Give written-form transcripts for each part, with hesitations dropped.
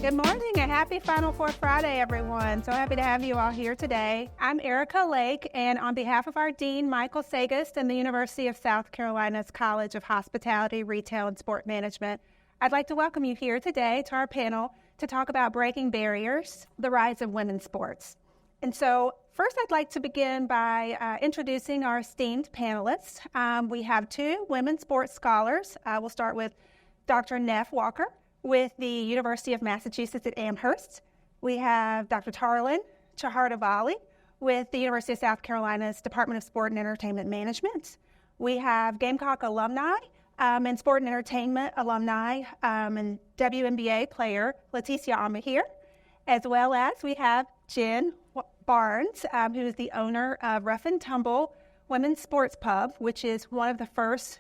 Good morning and happy Final Four Friday, everyone. So happy to have you all here today. I'm Erica Lake, and on behalf of our Dean, Michael Sagast, and the University of South Carolina's College of Hospitality, Retail, and Sport Management, I'd like to welcome you here today to our panel to talk about breaking barriers, the rise of women's sports. And so first, I'd like to begin by introducing our esteemed panelists. We have two women's sports scholars. We'll start with Dr. Neff Walker with the University of Massachusetts at Amherst. We have Dr. Tarlan Chahardavali with the University of South Carolina's Department of Sport and Entertainment Management. We have Gamecock alumni and sport and entertainment alumni and WNBA player Leticia Amahir, as well as we have Jen Barnes, who is the owner of Rough and Tumble Women's Sports Pub, which is one of the first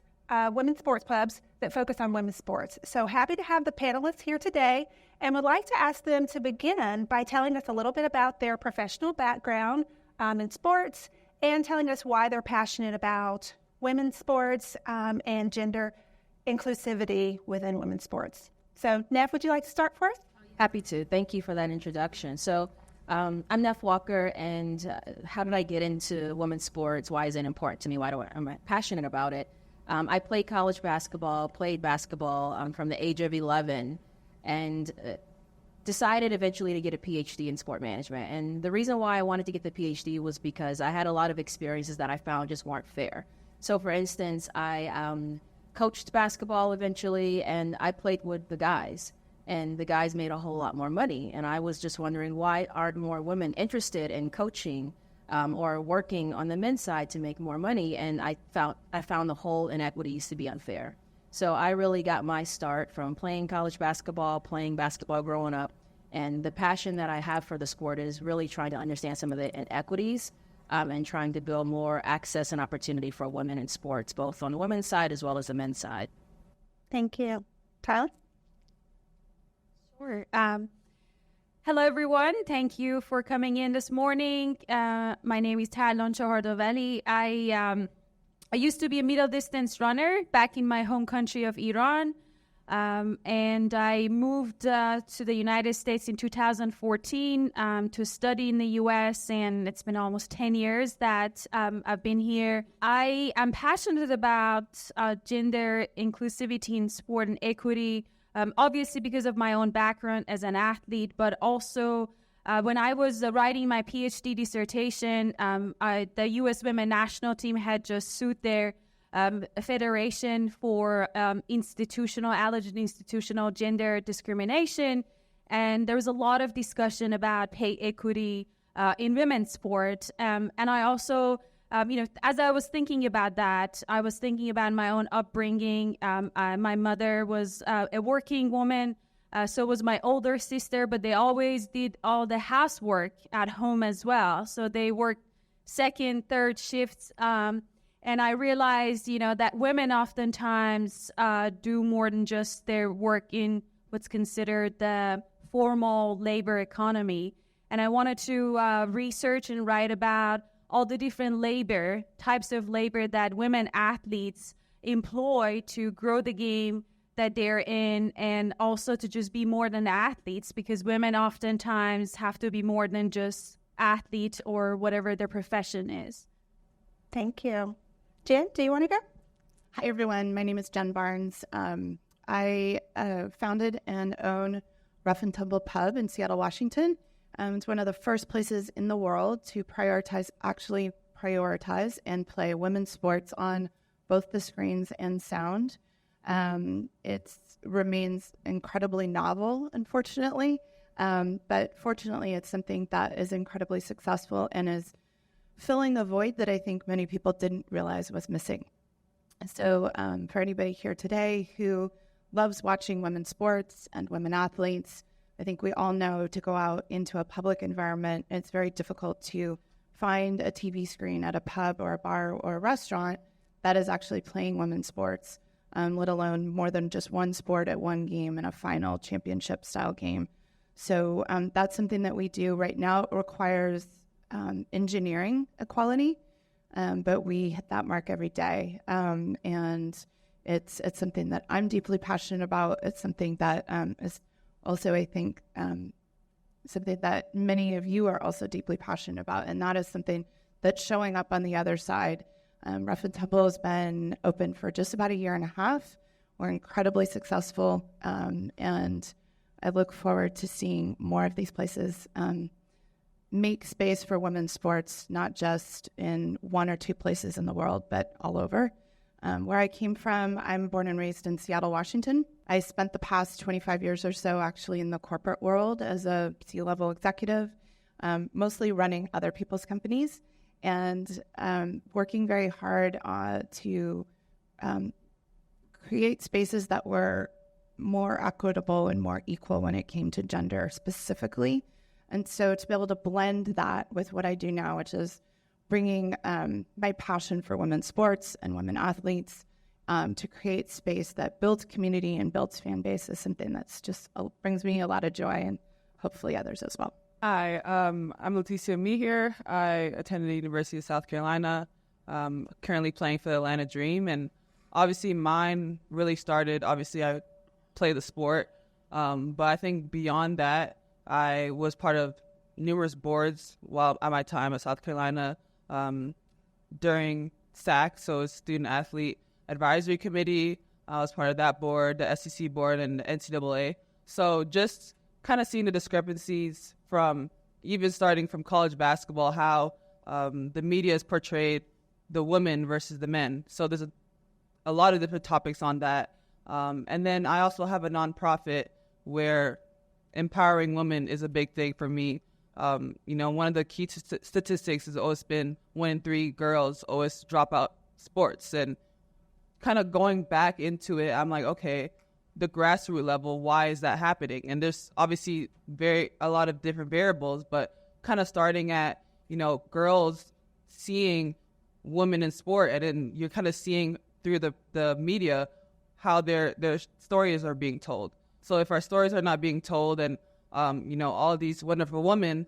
women's sports pubs that focus on women's sports. So happy to have the panelists here today, and would like to ask them to begin by telling us a little bit about their professional background in sports and telling us why they're passionate about women's sports and gender inclusivity within women's sports. So Neff, would you like to start for us? Happy to. Thank you for that introduction. So I'm Neff Walker, and how did I get into women's sports? Why is it important to me? Am I passionate about it? I played college basketball, from the age of 11, and decided eventually to get a PhD in sport management. And the reason why I wanted to get the PhD was because I had a lot of experiences that I found just weren't fair. So, for instance, I coached basketball eventually, and I played with the guys. And the guys made a whole lot more money. And I was just wondering, why aren't more women interested in coaching or working on the men's side to make more money? And I found the whole inequities to be unfair. So I really got my start from playing college basketball, growing up. And the passion that I have for the sport is really trying to understand some of the inequities and trying to build more access and opportunity for women in sports, both on the women's side as well as the men's side. Thank you. Tyler? Sure. Hello, everyone. Thank you for coming in this morning. My name is Tarlan Chahardavali. I used to be a middle distance runner back in my home country of Iran. And I moved to the United States in 2014 to study in the U.S., and it's been almost 10 years that I've been here. I am passionate about gender inclusivity in sport and equity, obviously because of my own background as an athlete, but also when I was writing my PhD dissertation, the U.S. women's national team had just sued their federation for alleged institutional gender discrimination. And there was a lot of discussion about pay equity in women's sport. And I also, as I was thinking about that, I was thinking about my own upbringing. My mother was a working woman, so was my older sister, but they always did all the housework at home as well. So they worked second, third shifts. And I realized, that women oftentimes do more than just their work in what's considered the formal labor economy. And I wanted to research and write about all the different types of labor that women athletes employ to grow the game that they're in, and also to just be more than athletes, because women oftentimes have to be more than just athlete or whatever their profession is. Thank you. Jen, do you want to go? Hi, everyone. My name is Jen Barnes. I founded and own Rough and Tumble Pub in Seattle, Washington. It's one of the first places in the world to prioritize and play women's sports on both the screens and sound. It remains incredibly novel, unfortunately, but fortunately it's something that is incredibly successful and is filling a void that I think many people didn't realize was missing. So for anybody here today who loves watching women's sports and women athletes, I think we all know to go out into a public environment, it's very difficult to find a TV screen at a pub or a bar or a restaurant that is actually playing women's sports, let alone more than just one sport at one game in a final championship style game. So that's something that we do right now. It requires engineering equality, but we hit that mark every day. And it's something that I'm deeply passionate about. It's something that is also, I think, something that many of you are also deeply passionate about, and that is something that's showing up on the other side. Rough and Tumble has been open for just about a year and a half. We're incredibly successful, and I look forward to seeing more of these places make space for women's sports, not just in one or two places in the world, but all over. Where I came from, I'm born and raised in Seattle, Washington. I spent the past 25 years or so actually in the corporate world as a C-level executive, mostly running other people's companies and working very hard to create spaces that were more equitable and more equal when it came to gender specifically. And so to be able to blend that with what I do now, which is bringing my passion for women's sports and women athletes to create space that builds community and builds fan base is something that's just brings me a lot of joy, and hopefully others as well. Hi, I'm Leticia Mehier. I attended the University of South Carolina, currently playing for the Atlanta Dream. And obviously mine really started, obviously I play the sport, but I think beyond that, I was part of numerous boards while at my time at South Carolina during SAC, so Student Athlete Advisory Committee. I was part of that board, the SEC board, and the NCAA. So just kind of seeing the discrepancies from even starting from college basketball, how the media has portrayed the women versus the men. So there's a lot of different topics on that. And then I also have a nonprofit where empowering women is a big thing for me. One of the key statistics has always been 1 in 3 girls always drop out sports. And kind of going back into it, I'm like, okay, the grassroots level, why is that happening? And there's obviously a lot of different variables, but kind of starting at, girls seeing women in sport, and then you're kind of seeing through the media how their stories are being told. So if our stories are not being told, and all of these wonderful women,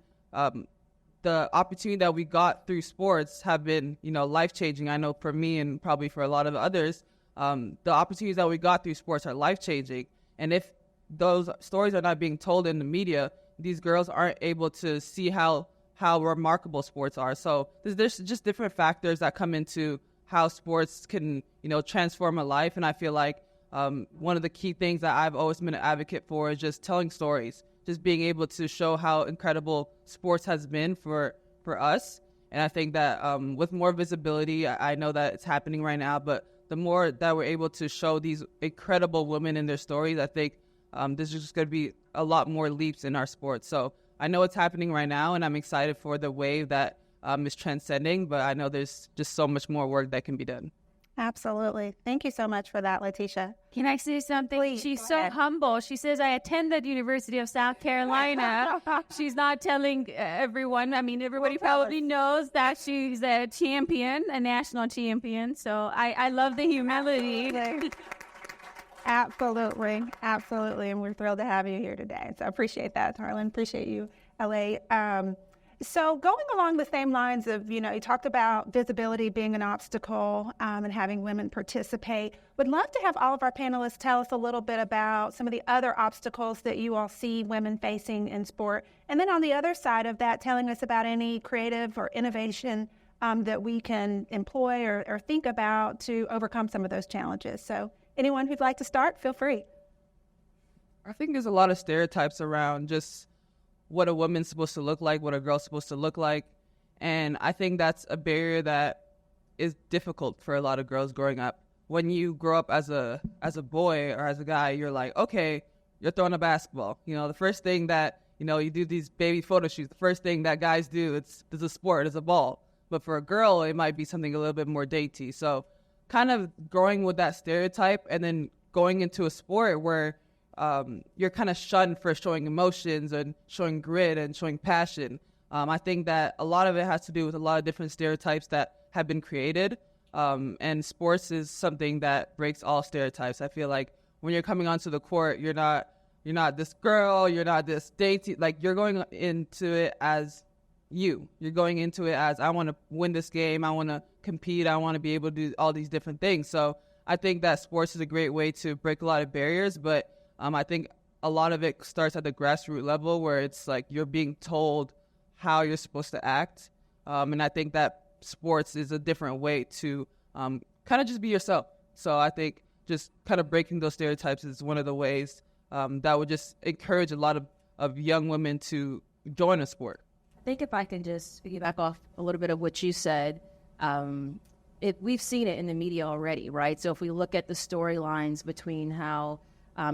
the opportunity that we got through sports have been, life-changing. I know for me and probably for a lot of others, the opportunities that we got through sports are life-changing. And if those stories are not being told in the media, these girls aren't able to see how remarkable sports are. So there's just different factors that come into how sports can, transform a life. And I feel like one of the key things that I've always been an advocate for is just telling stories, just being able to show how incredible sports has been for us. And I think that with more visibility, I know that it's happening right now, but the more that we're able to show these incredible women in their stories, I think there's just going to be a lot more leaps in our sport. So I know it's happening right now, and I'm excited for the wave that is transcending, but I know there's just so much more work that can be done. Absolutely. Thank you so much for that, Leticia. Can I say something? Please, She's go so ahead. humble. She says, I attended University of South Carolina. She's not telling everyone. I mean, everybody probably knows that she's a champion, a national champion. So I love the humility. Absolutely. Absolutely. And we're thrilled to have you here today. So I appreciate that, Tarlin. Appreciate you, LA. So going along the same lines of, you talked about visibility being an obstacle and having women participate. Would love to have all of our panelists tell us a little bit about some of the other obstacles that you all see women facing in sport. And then on the other side of that, telling us about any creative or innovation that we can employ or think about to overcome some of those challenges. So anyone who'd like to start, feel free. I think there's a lot of stereotypes around just what a woman's supposed to look like, what a girl's supposed to look like. And I think that's a barrier that is difficult for a lot of girls growing up. When you grow up as a boy or as a guy, you're like, okay, you're throwing a basketball. The first thing that, you do these baby photo shoots, the first thing that guys do, it's a sport, it's a ball. But for a girl, it might be something a little bit more dainty. So kind of growing with that stereotype and then going into a sport where you're kind of shunned for showing emotions and showing grit and showing passion. I think that a lot of it has to do with a lot of different stereotypes that have been created. And sports is something that breaks all stereotypes. I feel like when you're coming onto the court, you're not this girl, you're not this dainty. Like, you're going into it as you. You're going into it as, I want to win this game, I want to compete, I want to be able to do all these different things. So I think that sports is a great way to break a lot of barriers, but I think a lot of it starts at the grassroots level where it's like you're being told how you're supposed to act. And I think that sports is a different way to kind of just be yourself. So I think just kind of breaking those stereotypes is one of the ways that would just encourage a lot of young women to join a sport. I think if I can just piggyback off a little bit of what you said, we've seen it in the media already, right? So if we look at the storylines between how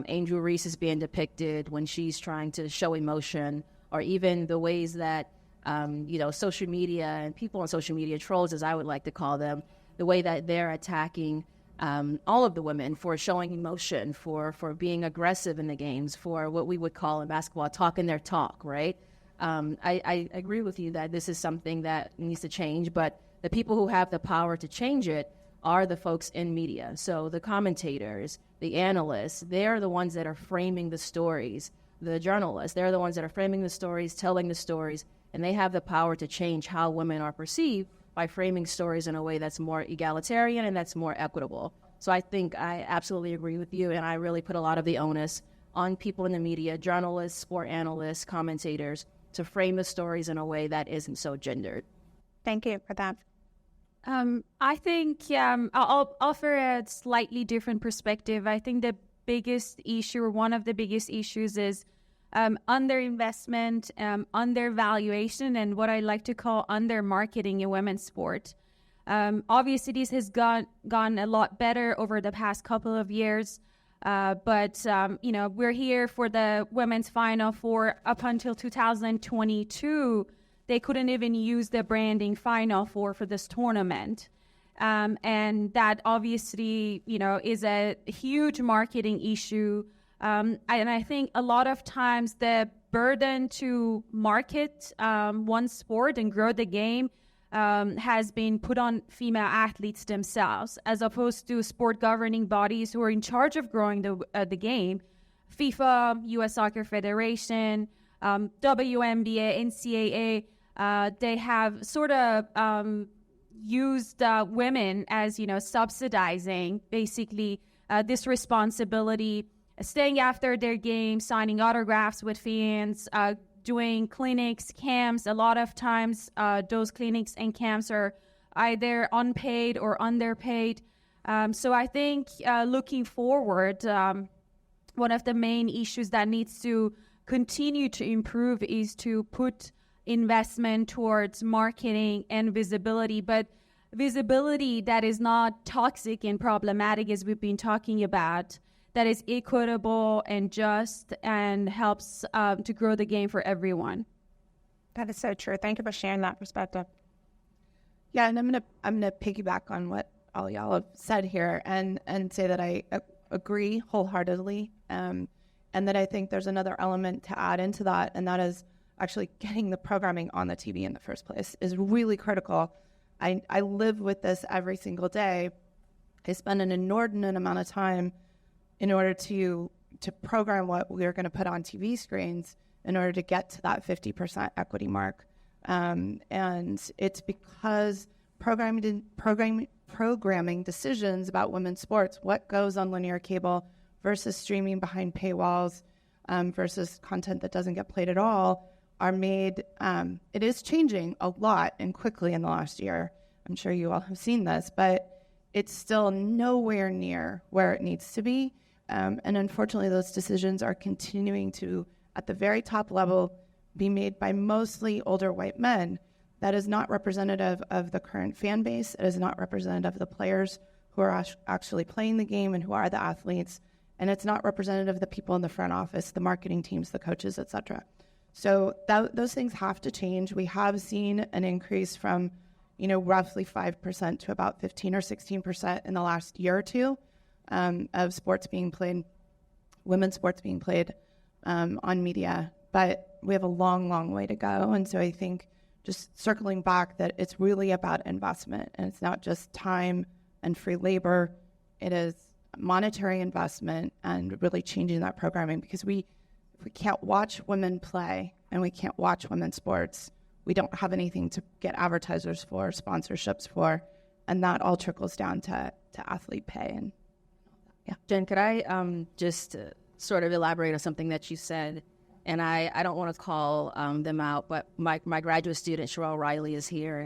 Angel Reese is being depicted when she's trying to show emotion, or even the ways that, social media and people on social media, trolls as I would like to call them, the way that they're attacking all of the women for showing emotion, for being aggressive in the games, for what we would call in basketball, talking their talk, right? I agree with you that this is something that needs to change, but the people who have the power to change it are the folks in media. So the commentators, the analysts, they're the ones that are framing the stories. The journalists, they're the ones that are framing the stories, telling the stories, and they have the power to change how women are perceived by framing stories in a way that's more egalitarian and that's more equitable. So I think I absolutely agree with you, and I really put a lot of the onus on people in the media, journalists, sport analysts, commentators, to frame the stories in a way that isn't so gendered. Thank you for that. I think I'll offer a slightly different perspective. I think the biggest issue, or one of the biggest issues, is underinvestment, undervaluation, and what I like to call under-marketing in women's sport. Obviously, this has gone a lot better over the past couple of years, but we're here for the women's Final Four up until 2022. They couldn't even use the branding Final Four for this tournament. And that obviously, is a huge marketing issue. And I think a lot of times the burden to market one sport and grow the game has been put on female athletes themselves, as opposed to sport governing bodies who are in charge of growing the game. FIFA, U.S. Soccer Federation, WNBA, NCAA, they have sort of used women as, subsidizing basically this responsibility, staying after their game, signing autographs with fans, doing clinics, camps. A lot of times those clinics and camps are either unpaid or underpaid. So I think looking forward, one of the main issues that needs to continue to improve is to put investment towards marketing and visibility, but visibility that is not toxic and problematic, as we've been talking about, that is equitable and just and helps to grow the game for everyone. That is so true. Thank you for sharing that perspective. Yeah, and I'm gonna piggyback on what all y'all have said here, and say that I agree wholeheartedly, and that I think there's another element to add into that, and that is actually getting the programming on the TV in the first place is really critical. I live with this every single day. I spend an inordinate amount of time in order to program what we're going to put on TV screens in order to get to that 50% equity mark. And it's because programming decisions about women's sports, what goes on linear cable versus streaming behind paywalls, versus content that doesn't get played at all, are made, it is changing a lot and quickly in the last year. I'm sure you all have seen this, but it's still nowhere near where it needs to be. And unfortunately, those decisions are continuing to, at the very top level, be made by mostly older white men. That is not representative of the current fan base. It is not representative of the players who are actually playing the game and who are the athletes. And it's not representative of the people in the front office, the marketing teams, the coaches, et cetera. So those things have to change. We have seen an increase from, roughly 5% to about 15 or 16% in the last year or two of sports being played, women's sports being played on media. But we have a long, long way to go. And so I think just circling back that it's really about investment, and it's not just time and free labor. It is monetary investment and really changing that programming, because if we can't watch women play and we can't watch women's sports, we don't have anything to get advertisers for, sponsorships for, and that all trickles down to athlete pay. And yeah, Jen, could I just sort of elaborate on something that you said. And I don't want to call them out, but my graduate student, Sherelle Riley, is here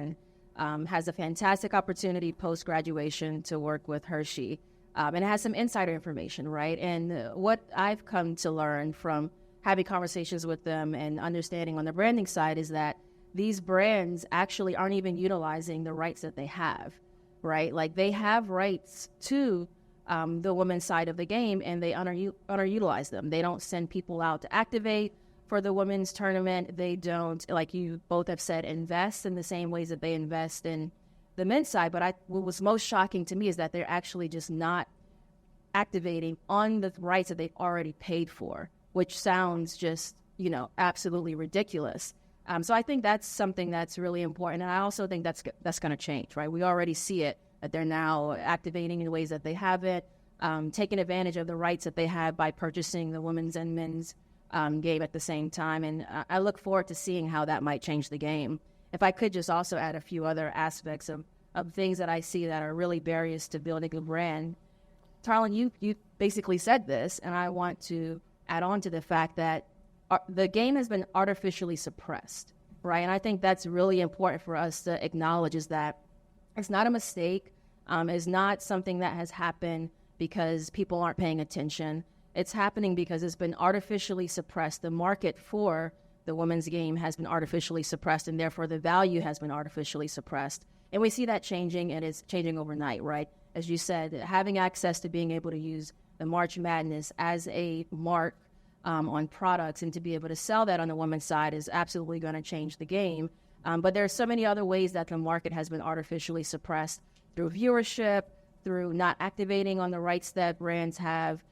and has a fantastic opportunity post-graduation to work with Hershey. And has some insider information, right? And what I've come to learn from having conversations with them and understanding on the branding side is that these brands actually aren't even utilizing the rights that they have, right? Like they have rights to the women's side of the game, and they underutilize them. They don't send people out to activate for the women's tournament. They don't, like you both have said, invest in the same ways that they invest in the men's side. But what was most shocking to me is that they're actually just not activating on the rights that they've already paid for, which sounds just, absolutely ridiculous. So I think that's something that's really important. And I also think that's going to change, right? We already see it, that they're now activating in ways that they haven't, taking advantage of the rights that they have by purchasing the women's and men's game at the same time. And I look forward to seeing how that might change the game. If I could just also add a few other aspects of things that I see that are really barriers to building a brand. Tarlin, you basically said this, and I want to add on to the fact that the game has been artificially suppressed, right? And I think that's really important for us to acknowledge, is that it's not a mistake. It's not something that has happened because people aren't paying attention. It's happening because it's been artificially suppressed. The market for the women's game has been artificially suppressed, and therefore the value has been artificially suppressed. And we see that changing, and it's changing overnight, right? As you said, having access to being able to use the March Madness as a mark on products and to be able to sell that on the women's side is absolutely going to change the game. But there are so many other ways that the market has been artificially suppressed, through viewership, through not activating on the rights that brands have,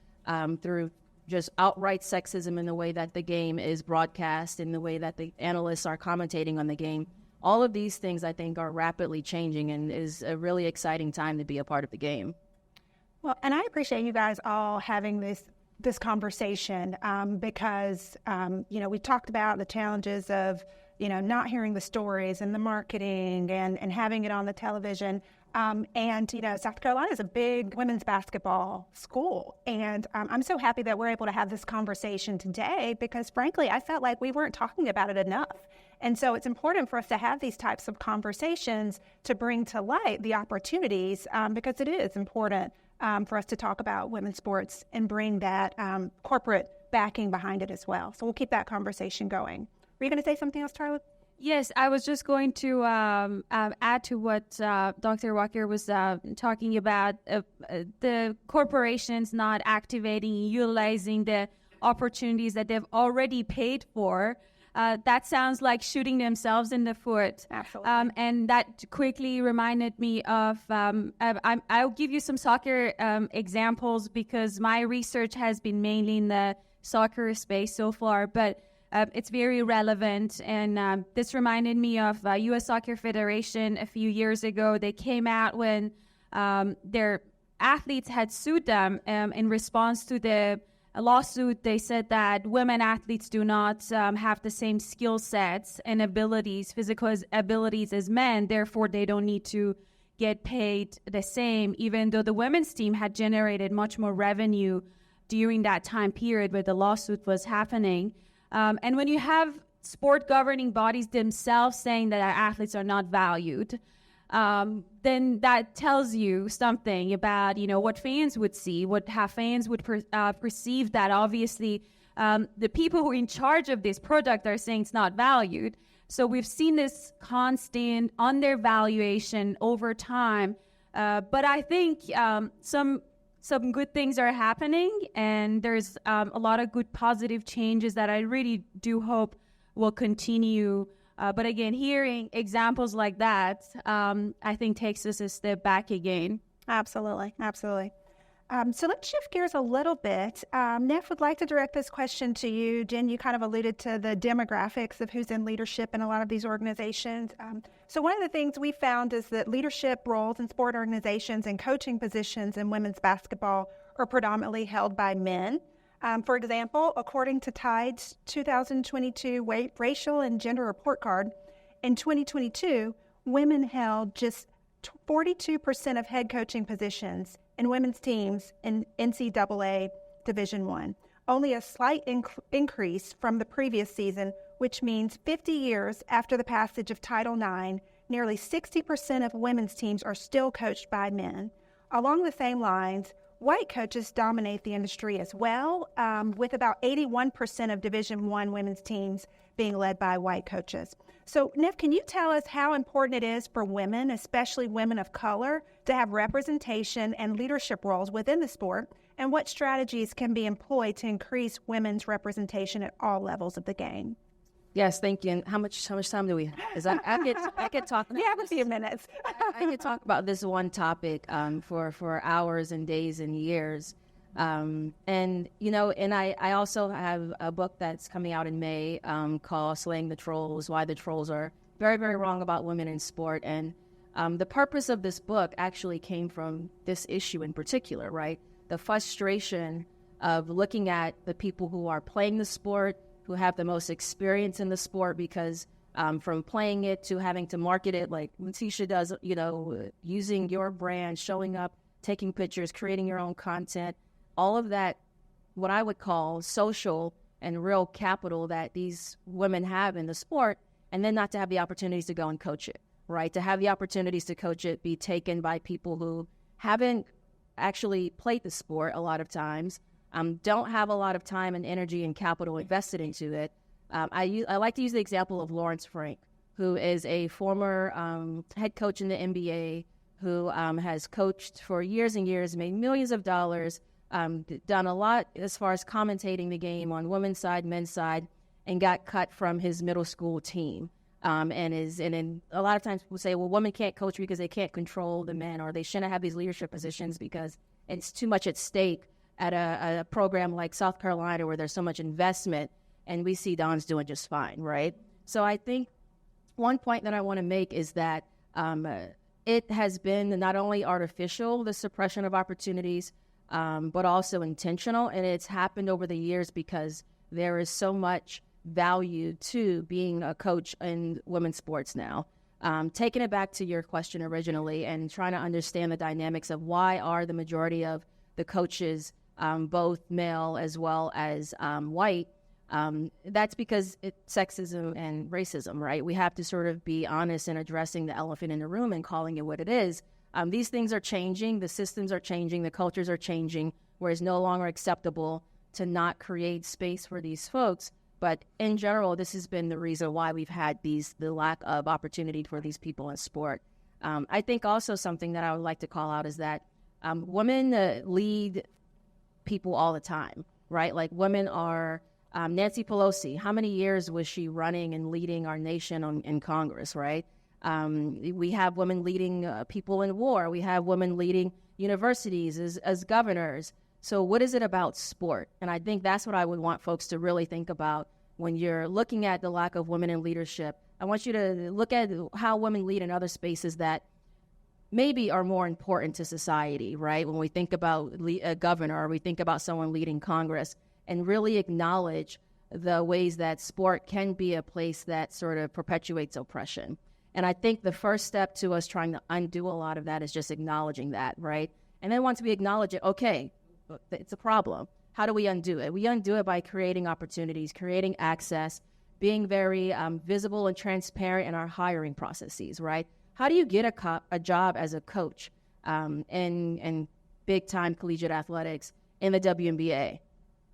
through just outright sexism in the way that the game is broadcast, in the way that the analysts are commentating on the game. All of these things, I think, are rapidly changing, and is a really exciting time to be a part of the game. Well, and I appreciate you guys all having this conversation because, we talked about the challenges of, not hearing the stories and the marketing and having it on the television. South Carolina is a big women's basketball school. And I'm so happy that we're able to have this conversation today because, frankly, I felt like we weren't talking about it enough. And so it's important for us to have these types of conversations to bring to light the opportunities because it is important for us to talk about women's sports and bring that corporate backing behind it as well. So we'll keep that conversation going. Were you going to say something else, Tarla? Yes, I was just going to add to what Dr. Walker was talking about, the corporations not activating, utilizing the opportunities that they've already paid for. That sounds like shooting themselves in the foot. Absolutely. And that quickly reminded me of, I'll give you some soccer examples because my research has been mainly in the soccer space so far, but it's very relevant, and this reminded me of U.S. Soccer Federation a few years ago. They came out when their athletes had sued them in response to the lawsuit. They said that women athletes do not have the same skill sets and abilities, physical abilities as men, therefore they don't need to get paid the same, even though the women's team had generated much more revenue during that time period where the lawsuit was happening. And when you have sport governing bodies themselves saying that our athletes are not valued, then that tells you something about, what fans would see, how fans would perceive that. Obviously, the people who are in charge of this product are saying it's not valued. So we've seen this constant undervaluation over time. But I think some good things are happening, and there's a lot of good positive changes that I really do hope will continue. But again, hearing examples like that, I think takes us a step back again. Absolutely. So let's shift gears a little bit. Neff would like to direct this question to you. Jen, you kind of alluded to the demographics of who's in leadership in a lot of these organizations. So one of the things we found is that leadership roles in sport organizations and coaching positions in women's basketball are predominantly held by men. For example, according to Tide's 2022 Racial and Gender Report Card, in 2022, women held just 42% of head coaching positions in women's teams in NCAA Division I, only a slight increase from the previous season, which means 50 years after the passage of Title IX, nearly 60% of women's teams are still coached by men. Along the same lines, white coaches dominate the industry as well, with about 81% of Division I women's teams being led by white coaches. So, Nif, can you tell us how important it is for women, especially women of color, to have representation and leadership roles within the sport, and what strategies can be employed to increase women's representation at all levels of the game? Yes, thank you. And how much time do we have? Is I could talk. You have a few minutes. I could talk about this one topic for hours and days and years. And I also have a book that's coming out in May called Slaying the Trolls, Why the Trolls Are Very, Very Wrong About Women in Sport. And the purpose of this book actually came from this issue in particular, right? The frustration of looking at the people who are playing the sport, who have the most experience in the sport, because from playing it to having to market it like Leticia does, using your brand, showing up, taking pictures, creating your own content, all of that, what I would call social and real capital that these women have in the sport, and then not to have the opportunities to go and coach it, right? To have the opportunities to coach it be taken by people who haven't actually played the sport a lot of times, don't have a lot of time and energy and capital invested into it. I like to use the example of Lawrence Frank, who is a former head coach in the NBA, who has coached for years and years, made millions of dollars, done a lot as far as commentating the game on women's side, men's side, and got cut from his middle school team. And a lot of times people say, well, women can't coach because they can't control the men, or they shouldn't have these leadership positions because it's too much at stake at a program like South Carolina where there's so much investment, and we see Don's doing just fine, right? So I think one point that I want to make is that it has been not only artificial, the suppression of opportunities, but also intentional, and it's happened over the years because there is so much value to being a coach in women's sports now. Taking it back to your question originally and trying to understand the dynamics of why are the majority of the coaches both male as well as white, that's because it's sexism and racism, right? We have to sort of be honest in addressing the elephant in the room and calling it what it is. These things are changing, the systems are changing, the cultures are changing, where it's no longer acceptable to not create space for these folks. But in general, this has been the reason why we've had the lack of opportunity for these people in sport. I think also something that I would like to call out is that women lead people all the time, right? Like women are, Nancy Pelosi, how many years was she running and leading our nation in Congress, right? We have women leading people in war. We have women leading universities as governors. So what is it about sport? And I think that's what I would want folks to really think about when you're looking at the lack of women in leadership. I want you to look at how women lead in other spaces that maybe are more important to society, right? When we think about a governor, or we think about someone leading Congress, and really acknowledge the ways that sport can be a place that sort of perpetuates oppression. And I think the first step to us trying to undo a lot of that is just acknowledging that, right? And then once we acknowledge it, okay, it's a problem. How do we undo it? We undo it by creating opportunities, creating access, being very visible and transparent in our hiring processes, right? How do you get a job as a coach in big-time collegiate athletics in the WNBA?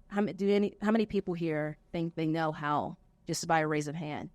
How many people here think they know how, just by a raise of hand?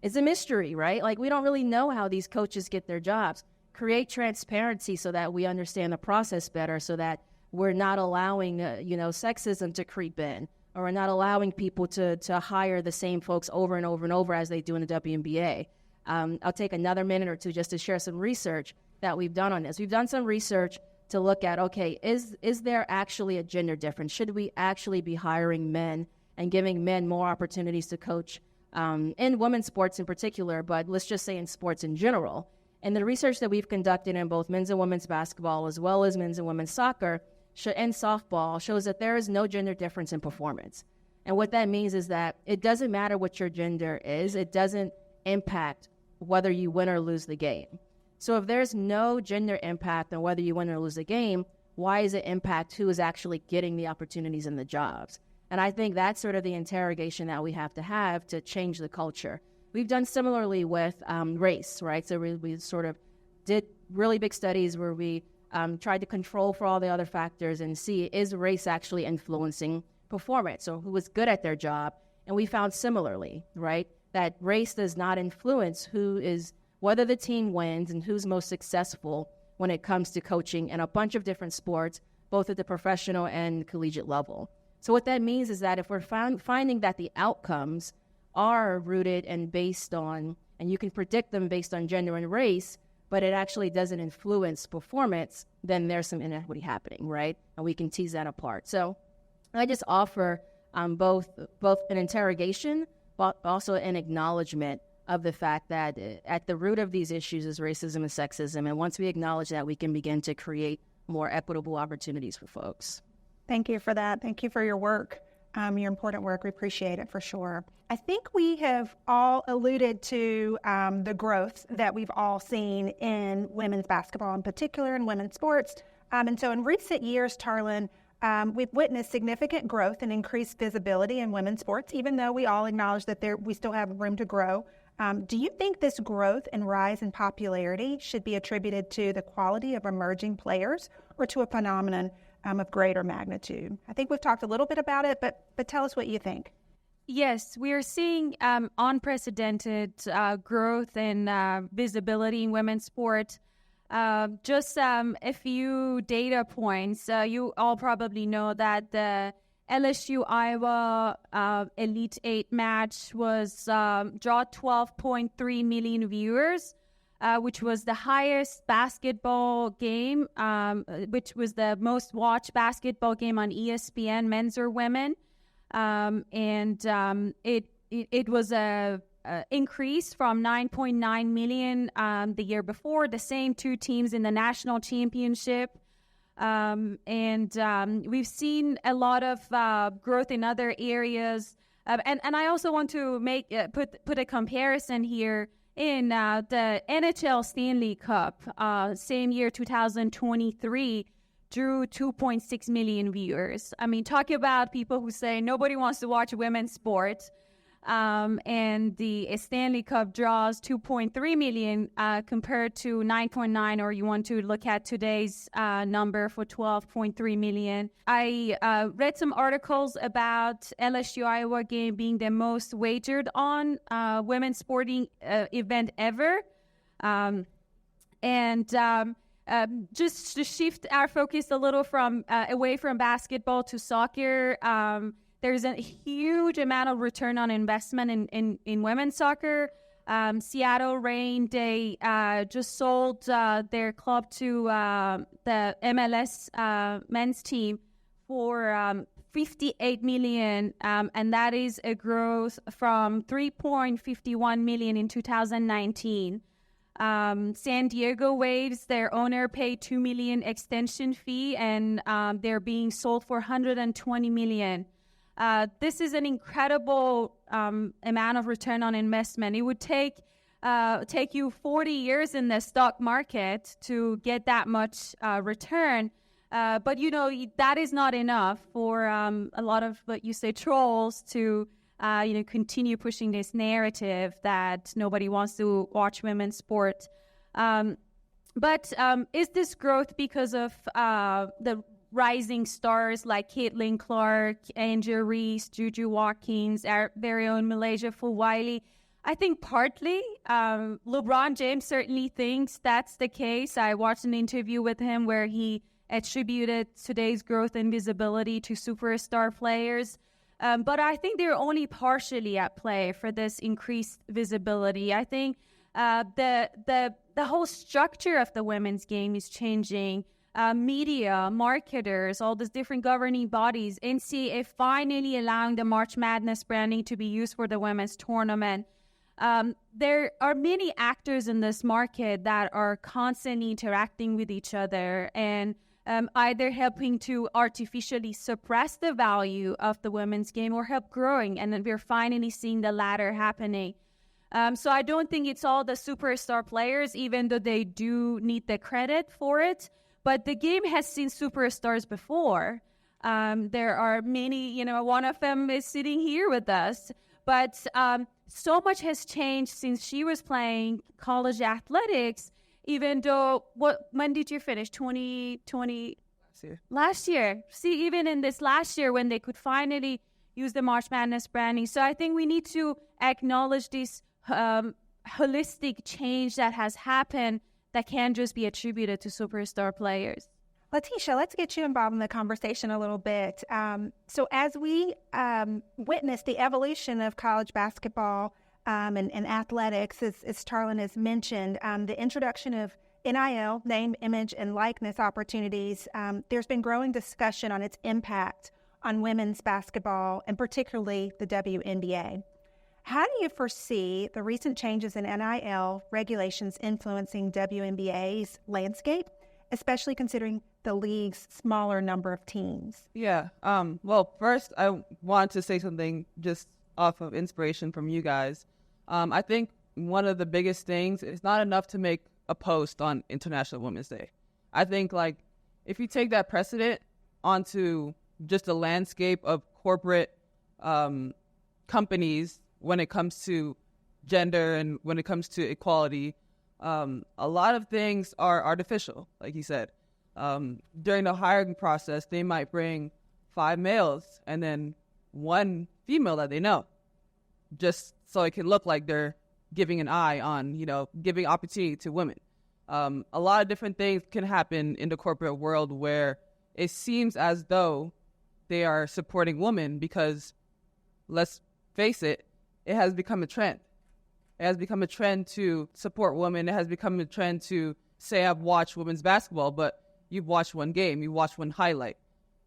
It's a mystery, right? Like, we don't really know how these coaches get their jobs. Create transparency so that we understand the process better, so that we're not allowing, sexism to creep in, or we're not allowing people to hire the same folks over and over and over as they do in the WNBA. I'll take another minute or two just to share some research that we've done on this. We've done some research to look at, okay, is there actually a gender difference? Should we actually be hiring men and giving men more opportunities to coach in women's sports in particular, but let's just say in sports in general? And the research that we've conducted in both men's and women's basketball, as well as men's and women's soccer and softball, shows that there is no gender difference in performance. And what that means is that it doesn't matter what your gender is. It doesn't impact whether you win or lose the game. So if there's no gender impact on whether you win or lose the game, why does it impact who is actually getting the opportunities and the jobs? And I think that's sort of the interrogation that we have to change the culture. We've done similarly with race, right? So we sort of did really big studies where we tried to control for all the other factors and see, is race actually influencing performance? So who was good at their job? And we found similarly, right, that race does not influence whether the team wins and who's most successful when it comes to coaching in a bunch of different sports, both at the professional and collegiate level. So what that means is that if we're finding that the outcomes are rooted and based on, and you can predict them based on gender and race, but it actually doesn't influence performance, then there's some inequity happening, right? And we can tease that apart. So I just offer both an interrogation, but also an acknowledgement of the fact that at the root of these issues is racism and sexism. And once we acknowledge that, we can begin to create more equitable opportunities for folks. Thank you for that. Thank you for your work, your important work. We appreciate it for sure. I think we have all alluded to the growth that we've all seen in women's basketball, in particular in women's sports. And so in recent years, Tarlin, we've witnessed significant growth and increased visibility in women's sports, even though we all acknowledge that we still have room to grow. Do you think this growth and rise in popularity should be attributed to the quality of emerging players or to a phenomenon of greater magnitude? I think we've talked a little bit about it, but tell us what you think. Yes, we are seeing unprecedented growth and visibility in women's sport. Just a few data points. You all probably know that the LSU-Iowa Elite 8 match was draw 12.3 million viewers, which was the highest basketball game, which was the most watched basketball game on ESPN, men's or women. It was a increase from 9.9 million the year before, the same two teams in the national championship. We've seen a lot of growth in other areas. And I also want to put a comparison here in the NHL Stanley Cup, same year, 2023, drew 2.6 million viewers. I mean, talk about people who say nobody wants to watch women's sports. And the Stanley Cup draws 2.3 million compared to 9.9, or you want to look at today's number for 12.3 million. I read some articles about LSU-Iowa game being the most wagered on women's sporting event ever. Just to shift our focus a little from away from basketball to soccer, there's a huge amount of return on investment in women's soccer. Seattle Reign, they just sold their club to the MLS men's team for $58 million, and that is a growth from $3.51 million in 2019. San Diego Waves, their owner, paid $2 million extension fee, and they're being sold for $120 million. This is an incredible amount of return on investment. It would take you 40 years in the stock market to get that much return. But, that is not enough for a lot of, what you say, trolls to, continue pushing this narrative that nobody wants to watch women's sport. But is this growth because of the rising stars like Caitlin Clark, Angel Reese, Juju Watkins, our very own Malaysia Fulwiley? I think partly. LeBron James certainly thinks that's the case. I watched an interview with him where he attributed today's growth and visibility to superstar players. But I think they're only partially at play for this increased visibility. I think the whole structure of the women's game is changing. Media, marketers, all these different governing bodies, NCAA finally allowing the March Madness branding to be used for the women's tournament. There are many actors in this market that are constantly interacting with each other and either helping to artificially suppress the value of the women's game or help growing. And we're finally seeing the latter happening. So I don't think it's all the superstar players, even though they do need the credit for it. But the game has seen superstars before. There are many, one of them is sitting here with us. But so much has changed since she was playing college athletics, even though, when did you finish? 2020? Last year. See, even in this last year when they could finally use the March Madness branding. So I think we need to acknowledge this holistic change that has happened that can't just be attributed to superstar players. Letitia, let's get you involved in the conversation a little bit. So as we witness the evolution of college basketball and athletics, as Tarlin has mentioned, the introduction of NIL, name, image, and likeness opportunities, there's been growing discussion on its impact on women's basketball and particularly the WNBA. How do you foresee the recent changes in NIL regulations influencing WNBA's landscape, especially considering the league's smaller number of teams? Yeah. Well, first, I want to say something just off of inspiration from you guys. I think one of the biggest things is not enough to make a post on International Women's Day. I think, like, if you take that precedent onto just the landscape of corporate companies when it comes to gender and when it comes to equality, a lot of things are artificial, like you said. During the hiring process, they might bring 5 males and then 1 female that they know, just so it can look like they're giving an eye on, giving opportunity to women. A lot of different things can happen in the corporate world where it seems as though they are supporting women because, let's face it, it has become a trend. It has become a trend to support women. It has become a trend to say, I've watched women's basketball, but you've watched one game, you watched one highlight,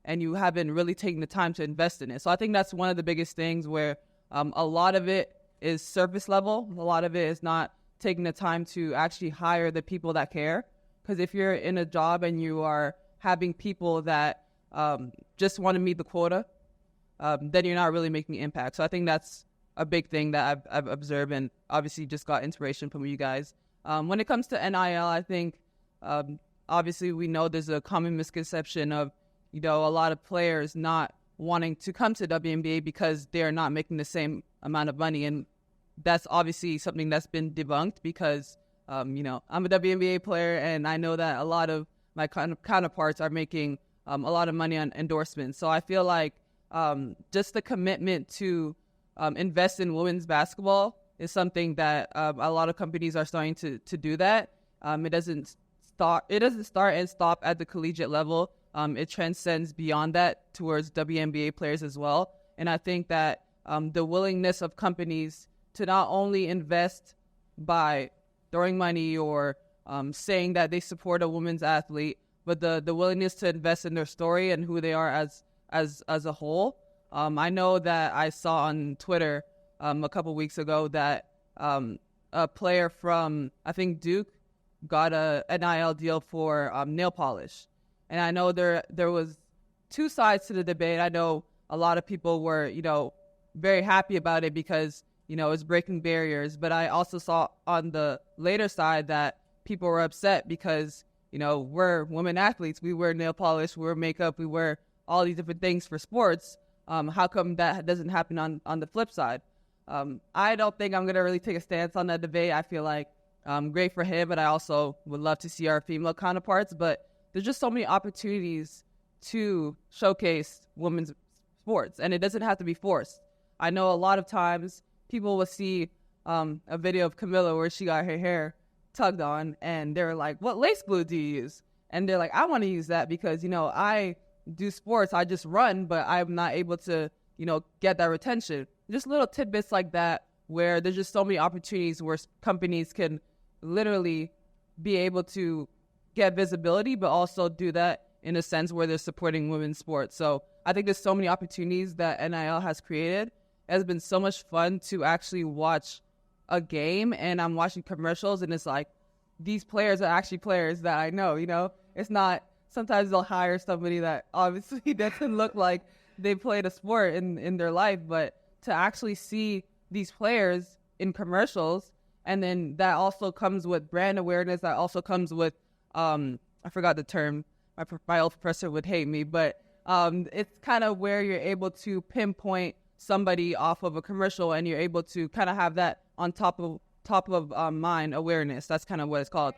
and you haven't really taken the time to invest in it. So I think that's one of the biggest things where a lot of it is surface level. A lot of it is not taking the time to actually hire the people that care. Because if you're in a job and you are having people that just want to meet the quota, then you're not really making impact. So I think that's a big thing that I've observed and obviously just got inspiration from you guys. When it comes to NIL, I think obviously we know there's a common misconception of, a lot of players not wanting to come to WNBA because they're not making the same amount of money. And that's obviously something that's been debunked because, I'm a WNBA player and I know that a lot of my counterparts are making a lot of money on endorsements. So I feel like just the commitment to invest in women's basketball is something that a lot of companies are starting to do that. It doesn't start and stop at the collegiate level. It transcends beyond that towards WNBA players as well. And I think that the willingness of companies to not only invest by throwing money or saying that they support a women's athlete, but the willingness to invest in their story and who they are as a whole. I know that I saw on Twitter a couple weeks ago that a player from, I think, Duke got a NIL deal for nail polish. And I know there was 2 sides to the debate. I know a lot of people were, very happy about it because, it's breaking barriers. But I also saw on the later side that people were upset because, we're women athletes. We wear nail polish, we wear makeup, we wear all these different things for sports. How come that doesn't happen on the flip side? I don't think I'm going to really take a stance on that debate. I feel like great for him, but I also would love to see our female counterparts. But there's just so many opportunities to showcase women's sports, and it doesn't have to be forced. I know a lot of times people will see a video of Camilla where she got her hair tugged on, and they're like, what lace glue do you use? And they're like, I want to use that because, I do sports, I just run, but I'm not able to, get that retention. Just little tidbits like that where there's just so many opportunities where companies can literally be able to get visibility, but also do that in a sense where they're supporting women's sports. So I think there's so many opportunities that NIL has created. It has been so much fun to actually watch a game, and I'm watching commercials, and it's like, these players are actually players that I know, It's not, sometimes they'll hire somebody that obviously doesn't look like they played a sport in their life, but to actually see these players in commercials, and then that also comes with brand awareness, that also comes with, I forgot the term, my old professor would hate me, but It's kind of where you're able to pinpoint somebody off of a commercial, and you're able to kind of have that on top of mind awareness. That's kind of what it's called.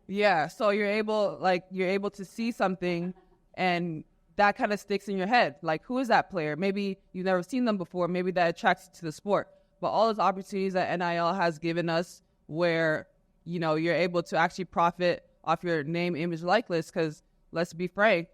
Yeah, so you're able to see something, and that kind of sticks in your head. Like, who is that player? Maybe you've never seen them before. Maybe that attracts you to the sport. But all those opportunities that NIL has given us, where you're able to actually profit off your name, image, likeness. Because let's be frank,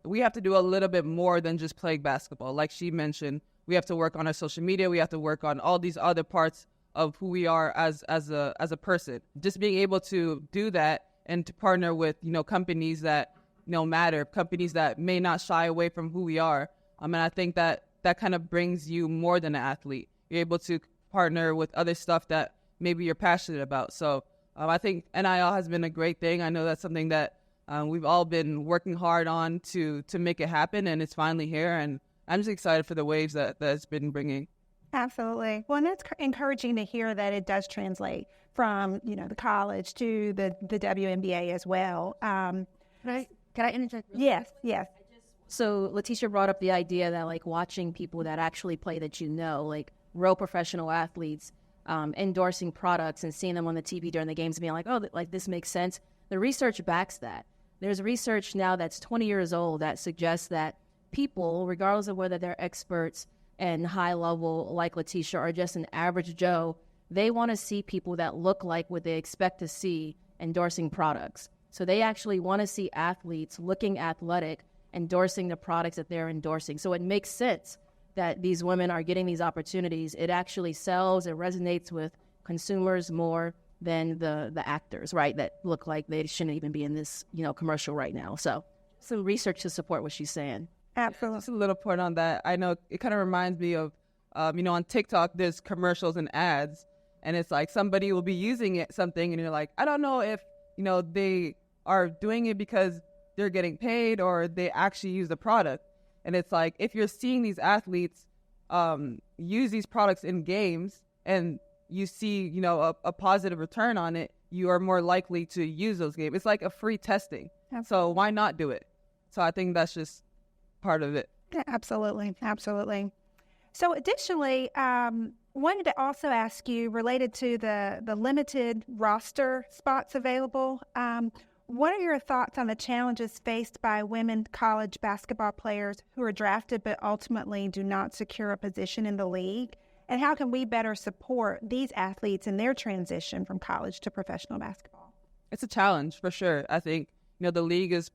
we have to do a little bit more than just playing basketball. Like she mentioned, we have to work on our social media. We have to work on all these other parts of who we are as a person. Just being able to do that and to partner with companies that matter, companies that may not shy away from who we are. And I think that kind of brings you more than an athlete. You're able to partner with other stuff that maybe you're passionate about. So I think NIL has been a great thing. I know that's something that we've all been working hard on to make it happen, and it's finally here. And I'm just excited for the waves that it's been bringing. Absolutely. Well, and that's encouraging to hear that it does translate from, the college to the WNBA as well. Can I interject? Yes. So Leticia brought up the idea that like watching people that actually play that like real professional athletes endorsing products and seeing them on the TV during the games and being like, oh, like this makes sense. The research backs that. There's research now that's 20 years old that suggests that people, regardless of whether they're experts and high level like Leticia or just an average Joe, they want to see people that look like what they expect to see endorsing products. So they actually want to see athletes looking athletic, endorsing the products that they're endorsing. So it makes sense that these women are getting these opportunities. It actually sells, it resonates with consumers more than the actors, right, that look like they shouldn't even be in this, commercial right now. So some research to support what she's saying. Absolutely. Just a little point on that. I know it kind of reminds me of, on TikTok, there's commercials and ads, and it's like somebody will be using something, and you're like, I don't know if, they are doing it because they're getting paid or they actually use the product. And it's like, if you're seeing these athletes use these products in games and you see, a positive return on it, you are more likely to use those games. It's like a free testing. Absolutely. So why not do it? So I think that's just part of it. Yeah, absolutely. So additionally, wanted to also ask you, related to the limited roster spots available, what are your thoughts on the challenges faced by women college basketball players who are drafted but ultimately do not secure a position in the league? And how can we better support these athletes in their transition from college to professional basketball? It's a challenge for sure. I think, the league is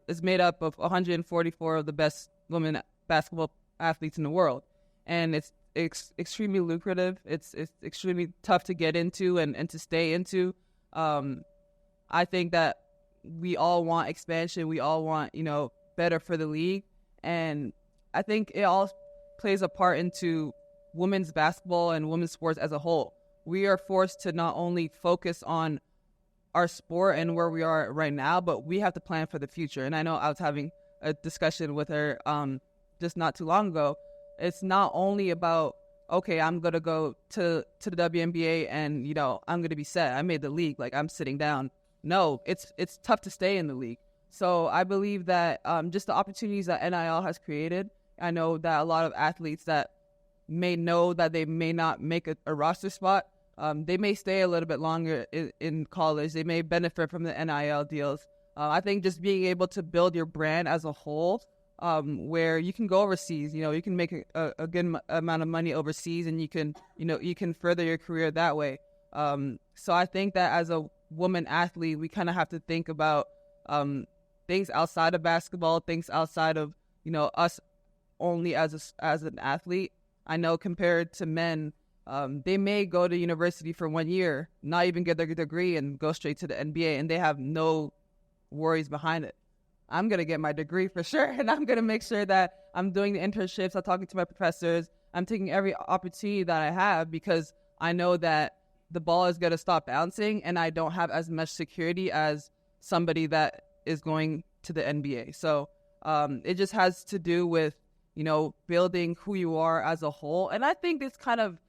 is made up of 144 of the best women basketball athletes in the world. And it's extremely lucrative. It's extremely tough to get into and to stay into. I think that we all want expansion. We all want, better for the league. And I think it all plays a part into women's basketball and women's sports as a whole. We are forced to not only focus on our sport and where we are right now, but we have to plan for the future. And I know I was having a discussion with her just not too long ago. It's not only about, okay, I'm going to go to the WNBA and, I'm going to be set. I made the league. Like, I'm sitting down. No, it's tough to stay in the league. So I believe that just the opportunities that NIL has created, I know that a lot of athletes that may know that they may not make a roster spot, they may stay a little bit longer in college. They may benefit from the NIL deals. I think just being able to build your brand as a whole, where you can go overseas, you can make a good amount of money overseas, and you can further your career that way. So I think that as a woman athlete, we kind of have to think about things outside of basketball, things outside of us only as an athlete. I know compared to men, they may go to university for 1 year, not even get their degree, and go straight to the NBA, and they have no worries behind it. I'm going to get my degree for sure, and I'm going to make sure that I'm doing the internships, I'm talking to my professors, I'm taking every opportunity that I have, because I know that the ball is going to stop bouncing, and I don't have as much security as somebody that is going to the NBA. So it just has to do with, building who you are as a whole. And I think it's kind of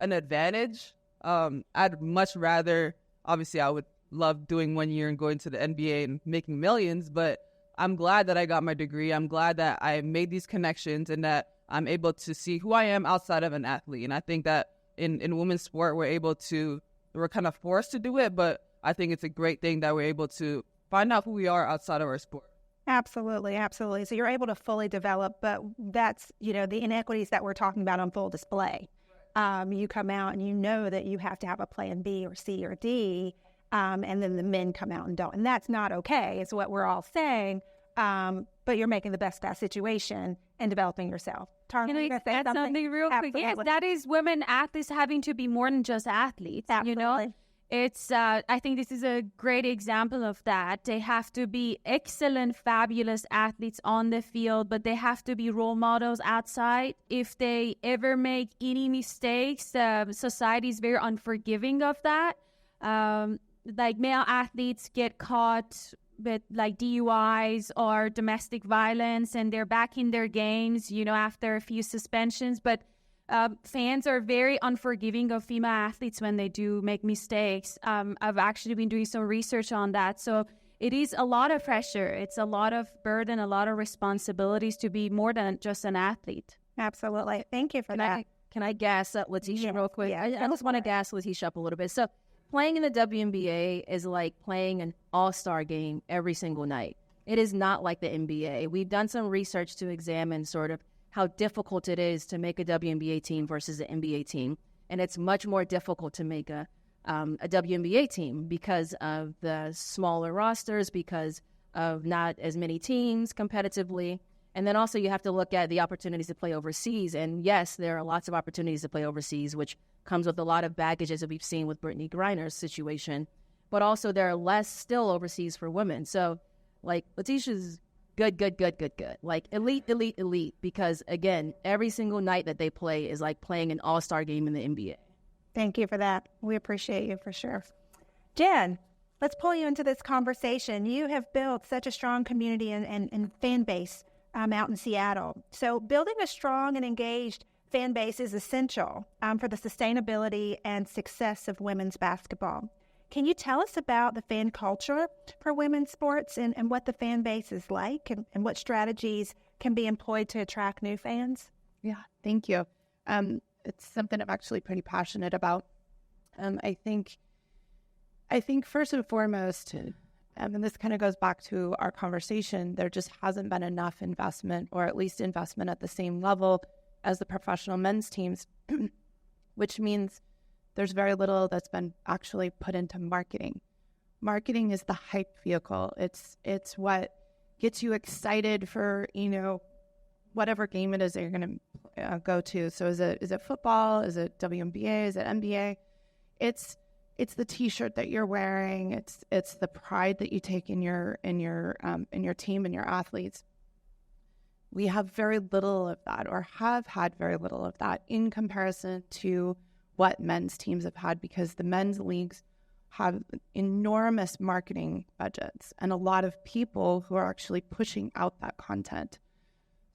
an advantage. I'd much rather, obviously I would love doing 1 year and going to the NBA and making millions, but I'm glad that I got my degree. I'm glad that I made these connections and that I'm able to see who I am outside of an athlete. And I think that in women's sport, we're kind of forced to do it, but I think it's a great thing that we're able to find out who we are outside of our sport. Absolutely, absolutely. So you're able to fully develop, but that's, the inequities that we're talking about on full display. You come out and you know that you have to have a plan B or C or D, and then the men come out and don't. And that's not okay, is what we're all saying, but you're making the best of that situation and developing yourself. Taryn, Can I add something real quick? Absolutely. Yes, that is women athletes having to be more than just athletes, Absolutely. It's, I think this is a great example of that. They have to be excellent, fabulous athletes on the field, but they have to be role models outside. If they ever make any mistakes, society is very unforgiving of that. Like male athletes get caught with like DUIs or domestic violence, and they're back in their games, after a few suspensions. But fans are very unforgiving of female athletes when they do make mistakes. I've actually been doing some research on that. So it is a lot of pressure. It's a lot of burden, a lot of responsibilities to be more than just an athlete. Absolutely. Thank you for that. Can I gas up Letitia real quick? Yeah, I just want to gas Letitia up a little bit. So playing in the WNBA is like playing an all-star game every single night. It is not like the NBA. We've done some research to examine sort of how difficult it is to make a WNBA team versus an NBA team. And it's much more difficult to make a WNBA team because of the smaller rosters, because of not as many teams competitively. And then also you have to look at the opportunities to play overseas. And yes, there are lots of opportunities to play overseas, which comes with a lot of baggage, as we've seen with Brittany Griner's situation. But also there are less still overseas for women. So like Letitia's good. Like elite. Because again, every single night that they play is like playing an all-star game in the NBA. Thank you for that. We appreciate you for sure. Jen, let's pull you into this conversation. You have built such a strong community and fan base out in Seattle. So building a strong and engaged fan base is essential for the sustainability and success of women's basketball. Can you tell us about the fan culture for women's sports and what the fan base is like and what strategies can be employed to attract new fans? Yeah, thank you. It's something I'm actually pretty passionate about. I think first and foremost, and this kind of goes back to our conversation, there just hasn't been enough investment, or at least investment at the same level as the professional men's teams, which means there's very little that's been actually put into marketing. Marketing is the hype vehicle. It's what gets you excited for, whatever game it is that you're going to go to. So is it football? Is it WNBA? Is it NBA? It's the T-shirt that you're wearing. It's the pride that you take in your team and your athletes. We have very little of that, or have had very little of that in comparison to what men's teams have had, because the men's leagues have enormous marketing budgets and a lot of people who are actually pushing out that content.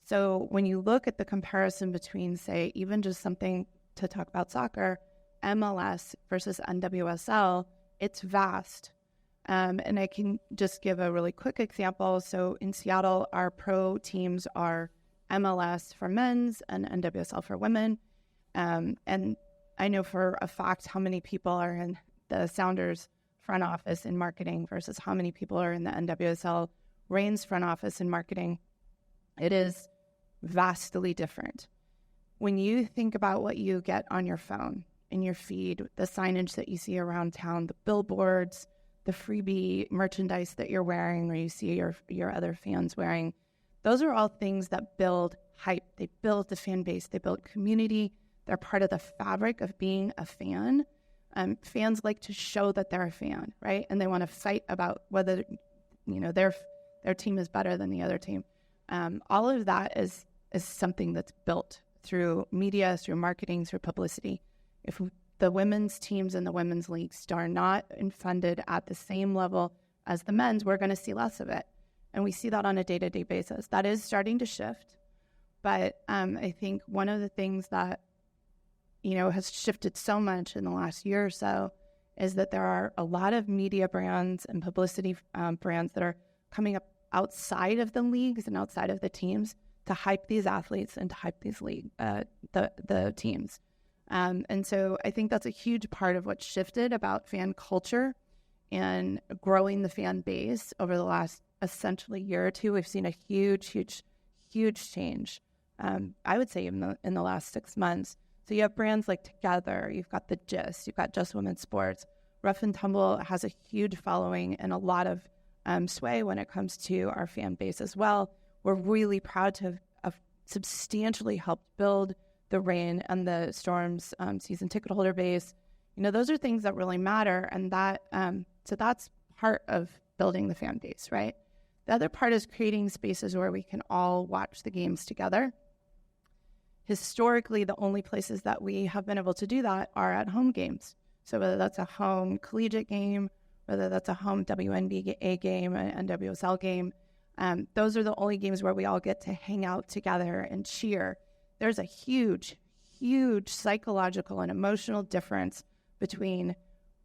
So when you look at the comparison between, say, even just something to talk about soccer, MLS versus NWSL, it's vast. And I can just give a really quick example. So in Seattle, our pro teams are MLS for men's and NWSL for women. And I know for a fact how many people are in the Sounders front office in marketing versus how many people are in the NWSL Reigns front office in marketing. It is vastly different. When you think about what you get on your phone, in your feed, the signage that you see around town, the billboards, the freebie merchandise that you're wearing or you see your other fans wearing, those are all things that build hype. They build the fan base. They build community. They're part of the fabric of being a fan. Fans like to show that they're a fan, right? And they want to fight about whether, their team is better than the other team. All of that is something that's built through media, through marketing, through publicity. If the women's teams and the women's leagues are not funded at the same level as the men's, we're going to see less of it. And we see that on a day-to-day basis. That is starting to shift. But I think one of the things that, has shifted so much in the last year or so is that there are a lot of media brands and publicity brands that are coming up outside of the leagues and outside of the teams to hype these athletes and to hype these the teams. And so I think that's a huge part of what shifted about fan culture and growing the fan base over the last essentially year or two. We've seen a huge change. I would say even in the last 6 months. So you have brands like Together, you've got The Gist, you've got Just Women's Sports. Rough and Tumble has a huge following and a lot of sway when it comes to our fan base as well. We're really proud to have substantially helped build the Rain and the Storms season ticket holder base. Those are things that really matter, and that so that's part of building the fan base, right? The other part is creating spaces where we can all watch the games together. Historically, the only places that we have been able to do that are at home games. So whether that's a home collegiate game, whether that's a home WNBA game, an NWSL game, those are the only games where we all get to hang out together and cheer. There's a huge psychological and emotional difference between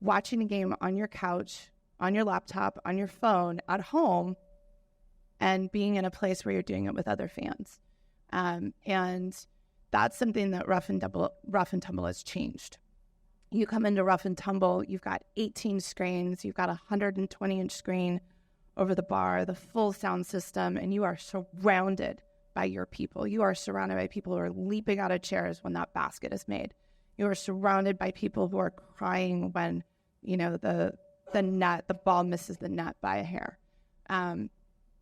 watching a game on your couch, on your laptop, on your phone, at home, and being in a place where you're doing it with other fans. And that's something that Rough and Tumble has changed. You come into Rough and Tumble, you've got 18 screens, you've got a 120-inch screen over the bar, the full sound system, and you are surrounded by your people. You are surrounded by people who are leaping out of chairs when that basket is made. You are surrounded by people who are crying when, the ball misses the net by a hair.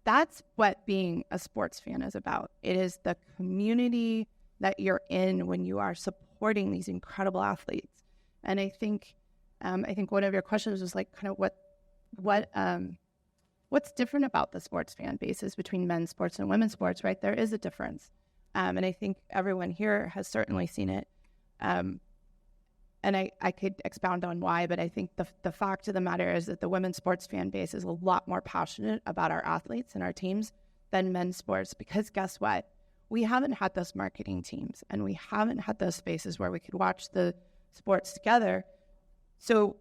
That's what being a sports fan is about. It is the community that you're in when you are supporting these incredible athletes. And I think one of your questions was like kind of what's different about the sports fan bases between men's sports and women's sports, right? There is a difference. And I think everyone here has certainly seen it. And I could expound on why, but I think the fact of the matter is that the women's sports fan base is a lot more passionate about our athletes and our teams than men's sports, because guess what? We haven't had those marketing teams, and we haven't had those spaces where we could watch the sports together. So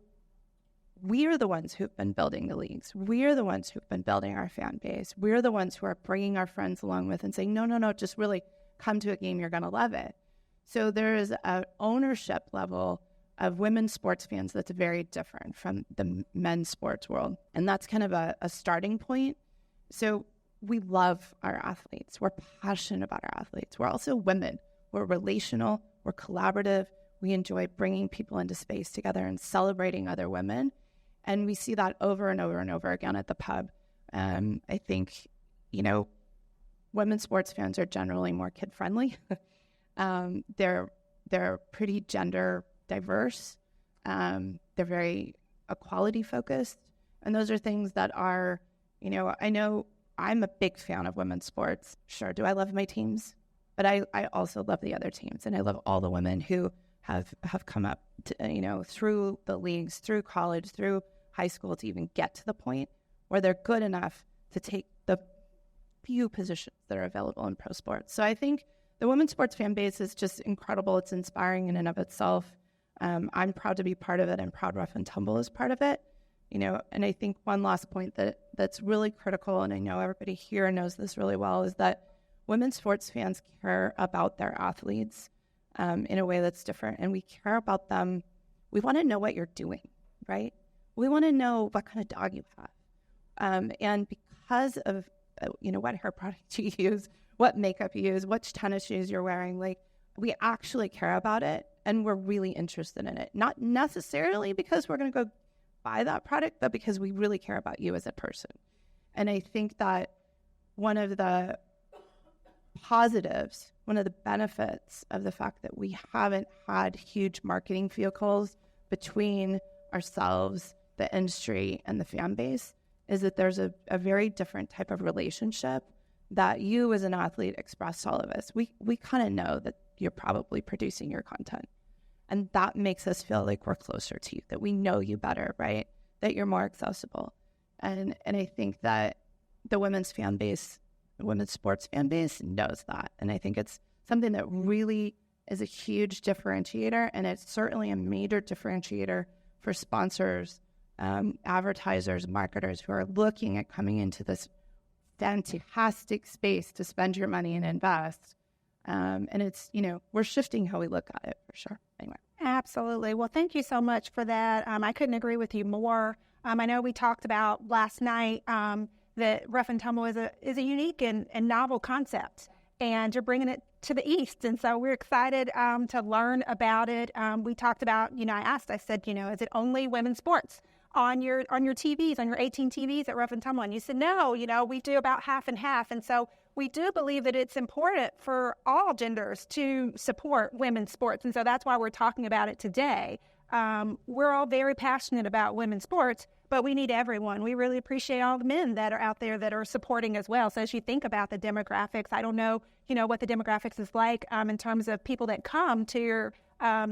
we are the ones who've been building the leagues. We are the ones who've been building our fan base. We're the ones who are bringing our friends along with and saying, no, just really come to a game. You're going to love it. So there is an ownership level of women's sports fans that's very different from the men's sports world. And that's kind of a starting point. So we love our athletes. We're passionate about our athletes. We're also women. We're relational. We're collaborative. We enjoy bringing people into space together and celebrating other women. And we see that over and over and over again at the pub. I think, women's sports fans are generally more kid-friendly. They're pretty gender diverse. They're very equality focused. And those are things that are, I know I'm a big fan of women's sports. Sure, do I love my teams? But I also love the other teams, and I love all the women who have come up to, through the leagues, through college, through high school to even get to the point where they're good enough to take the few positions that are available in pro sports. So I think the women's sports fan base is just incredible. It's inspiring in and of itself. I'm proud to be part of it. I'm proud Rough and Tumble is part of it. And I think one last point that's really critical, and I know everybody here knows this really well, is that women's sports fans care about their athletes in a way that's different. And we care about them. We want to know what you're doing, right? We want to know what kind of dog you have. And because of, what hair product you use, what makeup you use, which tennis shoes you're wearing, we actually care about it, and we're really interested in it. Not necessarily because we're going to go buy that product, but because we really care about you as a person. And I think that one of the positives, one of the benefits of the fact that we haven't had huge marketing vehicles between ourselves, the industry, and the fan base is that there's a very different type of relationship that you as an athlete express to all of us. We kind of know that you're probably producing your content. And that makes us feel like we're closer to you, that we know you better, right? That you're more accessible. And I think that the women's fan base, the women's sports fan base knows that. And I think it's something that really is a huge differentiator. And it's certainly a major differentiator for sponsors, advertisers, marketers who are looking at coming into this fantastic space to spend your money and invest. And it's, we're shifting how we look at it for sure. Anyway. Absolutely. Well, thank you so much for that. I couldn't agree with you more. I know we talked about last night that rough and tumble is a unique and novel concept, and you're bringing it to the East. And so we're excited to learn about it. We talked about, I said, is it only women's sports on your TVs, on your 18 TVs at Rough and Tumble? And you said, no, we do about half and half. And so we do believe that it's important for all genders to support women's sports. And so that's why we're talking about it today. We're all very passionate about women's sports, but we need everyone. We really appreciate all the men that are out there that are supporting as well. So as you think about the demographics, I don't know, what the demographics is like in terms of people that come to your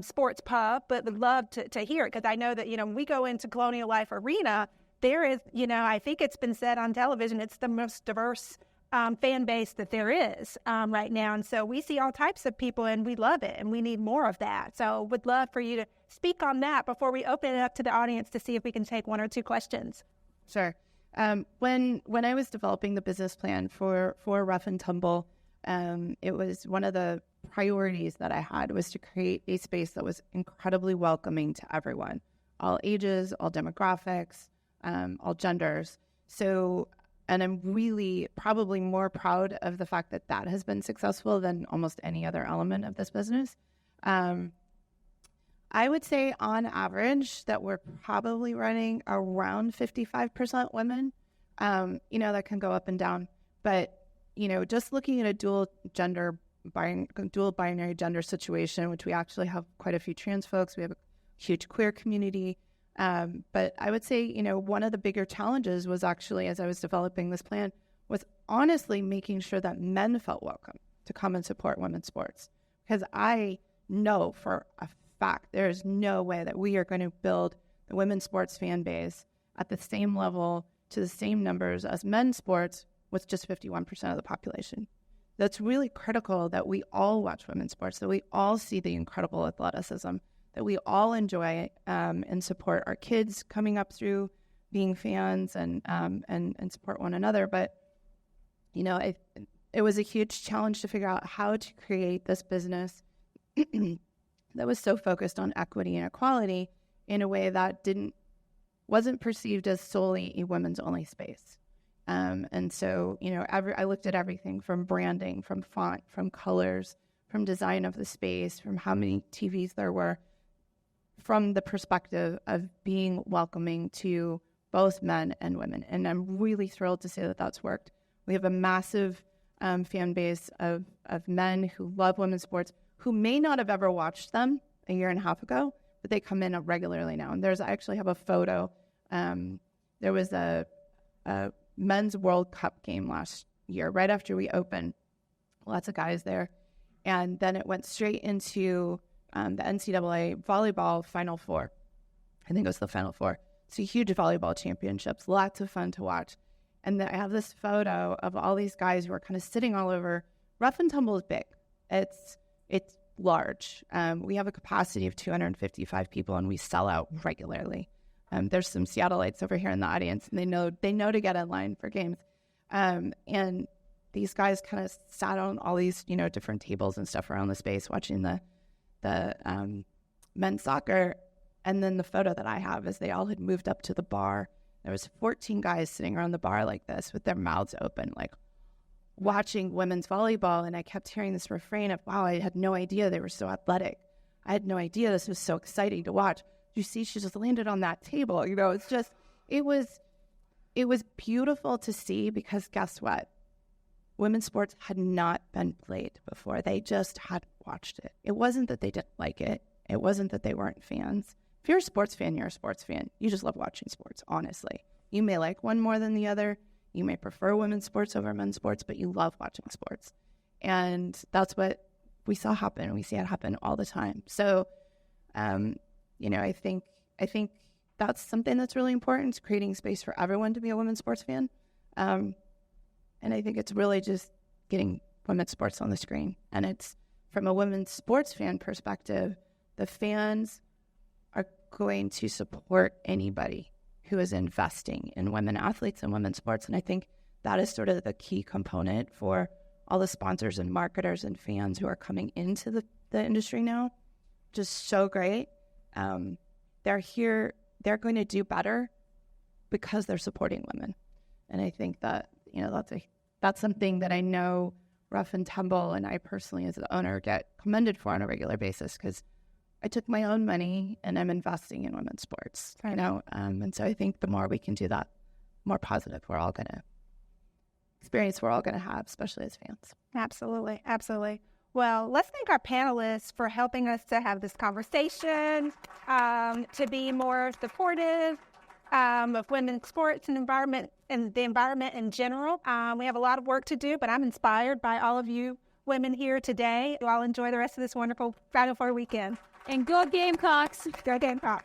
sports pub, but would love to hear it, because I know that, when we go into Colonial Life Arena, there is, I think it's been said on television, it's the most diverse fan base that there is right now. And so we see all types of people, and we love it, and we need more of that. So would love for you to speak on that before we open it up to the audience to see if we can take one or two questions. Sure. When I was developing the business plan for Rough and Tumble, it was one of the priorities that I had was to create a space that was incredibly welcoming to everyone, all ages, all demographics, all genders. So, and I'm really probably more proud of the fact that that has been successful than almost any other element of this business. I would say on average that we're probably running around 55% women. That can go up and down, but just looking at a dual binary gender situation, which we actually have quite a few trans folks, we have a huge queer community. But I would say, one of the bigger challenges was actually, as I was developing this plan, was honestly making sure that men felt welcome to come and support women's sports. Because I know for a fact there's no way that we are going to build the women's sports fan base at the same level to the same numbers as men's sports with just 51% of the population. That's really critical that we all watch women's sports, that we all see the incredible athleticism, that we all enjoy and support our kids coming up through being fans and support one another. But, it was a huge challenge to figure out how to create this business that was so focused on equity and equality in a way that wasn't perceived as solely a women's only space. And so, I looked at everything from branding, from font, from colors, from design of the space, from how many TVs there were, from the perspective of being welcoming to both men and women. And I'm really thrilled to say that that's worked. We have a massive fan base of men who love women's sports, who may not have ever watched them a year and a half ago, but they come in regularly now. And I actually have a photo. There was a men's World Cup game last year, right after we opened. Lots of guys there. And then it went straight into the NCAA volleyball Final Four. I think it was the Final Four. It's a huge volleyball championships, lots of fun to watch. And then I have this photo of all these guys who are kind of sitting all over. Rough and Tumble is big. It's large. We have a capacity of 255 people, and we sell out regularly. There's some Seattleites over here in the audience, and they know to get in line for games. And these guys kind of sat on all these, different tables and stuff around the space watching the men's soccer. And then the photo that I have is they all had moved up to the bar. There was 14 guys sitting around the bar like this with their mouths open, like watching women's volleyball. And I kept hearing this refrain of, wow, I had no idea they were so athletic. I had no idea this was so exciting to watch. You see, she just landed on that table. It's just, it was beautiful to see, because guess what? Women's sports had not been played before. They just had watched it. It wasn't that they didn't like it. It wasn't that they weren't fans. If you're a sports fan, you're a sports fan. You just love watching sports, honestly. You may like one more than the other. You may prefer women's sports over men's sports, but you love watching sports. And that's what we saw happen. We see it happen all the time. So, I think that's something that's really important, is creating space for everyone to be a women's sports fan. And I think it's really just getting women's sports on the screen. And it's, from a women's sports fan perspective, the fans are going to support anybody who is investing in women athletes and women's sports. And I think that is sort of the key component for all the sponsors and marketers and fans who are coming into the industry now. Just so great. They're here, they're going to do better because they're supporting women. And I think that, that's something that I know Rough and Tumble and I personally as the owner get commended for on a regular basis, because I took my own money and I'm investing in women's sports, and so I think the more we can do that, more positive we're all going to have, especially as fans. Absolutely. Absolutely. Well, let's thank our panelists for helping us to have this conversation, to be more supportive of women's sports and the environment in general. We have a lot of work to do, but I'm inspired by all of you women here today. You all enjoy the rest of this wonderful Final Four weekend. And go Gamecocks! Go Gamecocks!